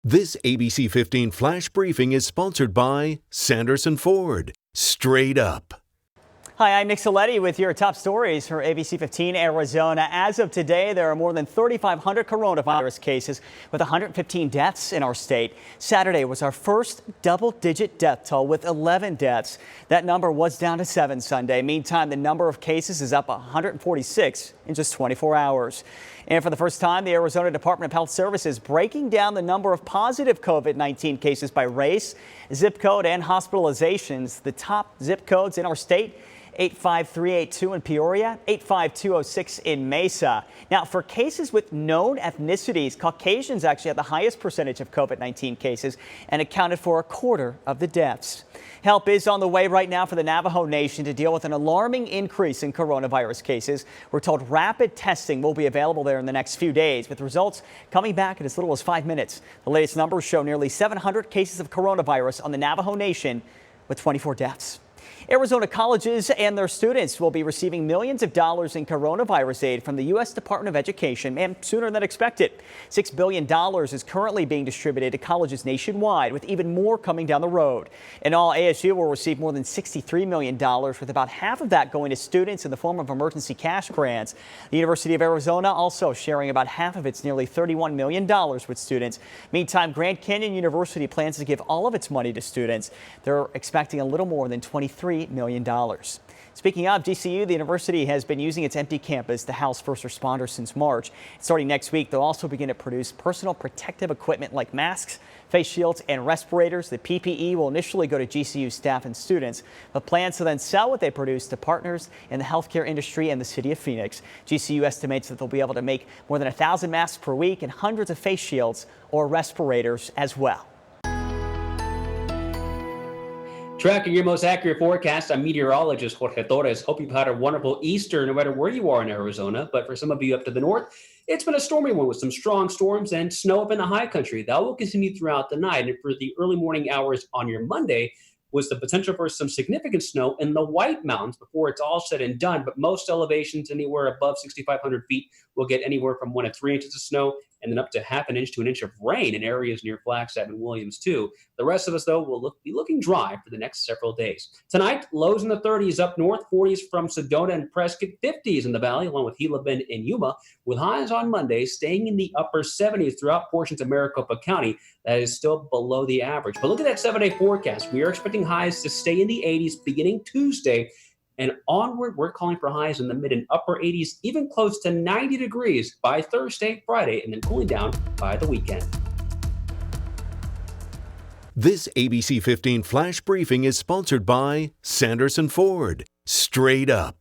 This ABC 15 flash briefing is sponsored by Sanderson Ford. Straight up. Hi, I'm Nick Saletti with your top stories for ABC15 Arizona. As of today, there are more than 3,500 coronavirus cases with 115 deaths in our state. Saturday was our first double-digit death toll with 11 deaths. That number was down to 7 Sunday. Meantime, the number of cases is up 146 in just 24 hours. And for the first time, the Arizona Department of Health Services breaking down the number of positive COVID-19 cases by race, zip code, and hospitalizations. The top zip codes in our state: 85382 in Peoria, 85206 in Mesa. Now, for cases with known ethnicities, Caucasians actually had the highest percentage of COVID-19 cases and accounted for a quarter of the deaths. Help is on the way right now for the Navajo Nation to deal with an alarming increase in coronavirus cases. We're told rapid testing will be available there in the next few days, with results coming back in as little as 5 minutes. The latest numbers show nearly 700 cases of coronavirus on the Navajo Nation, with 24 deaths. Arizona colleges and their students will be receiving millions of dollars in coronavirus aid from the U.S. Department of Education, and sooner than expected. $6 billion is currently being distributed to colleges nationwide, with even more coming down the road. In all, ASU will receive more than $63 million, with about half of that going to students in the form of emergency cash grants. The University of Arizona also sharing about half of its nearly $31 million with students. Meantime, Grand Canyon University plans to give all of its money to students. They're expecting a little more than $23 million. Speaking of GCU, the university has been using its empty campus to house first responders since March. Starting next week, they'll also begin to produce personal protective equipment like masks, face shields, and respirators. The PPE will initially go to GCU staff and students, but plans to then sell what they produce to partners in the healthcare industry and the city of Phoenix. GCU estimates that they'll be able to make more than 1,000 masks per week and hundreds of face shields or respirators as well. Tracking your most accurate forecast, I'm meteorologist Jorge Torres. Hope you've had a wonderful Easter, no matter where you are in Arizona. But for some of you up to the north, it's been a stormy one with some strong storms and snow up in the high country. That will continue throughout the night. And for the early morning hours on your Monday was the potential for some significant snow in the White Mountains before it's all said and done. But most elevations anywhere above 6,500 feet will get anywhere from 1 to 3 inches of snow, and then up to half an inch to an inch of rain in areas near Flagstaff and Williams, too. The rest of us, though, will be looking dry for the next several days. Tonight, lows in the 30s up north, 40s from Sedona and Prescott, 50s in the valley, along with Gila Bend and Yuma, with highs on Monday staying in the upper 70s throughout portions of Maricopa County. That is still below the average. But look at that 7-day forecast. We are expecting highs to stay in the 80s beginning Tuesday. And onward, we're calling for highs in the mid and upper 80s, even close to 90 degrees by Thursday, Friday, and then cooling down by the weekend. This ABC 15 flash briefing is sponsored by Sanderson Ford. Straight up.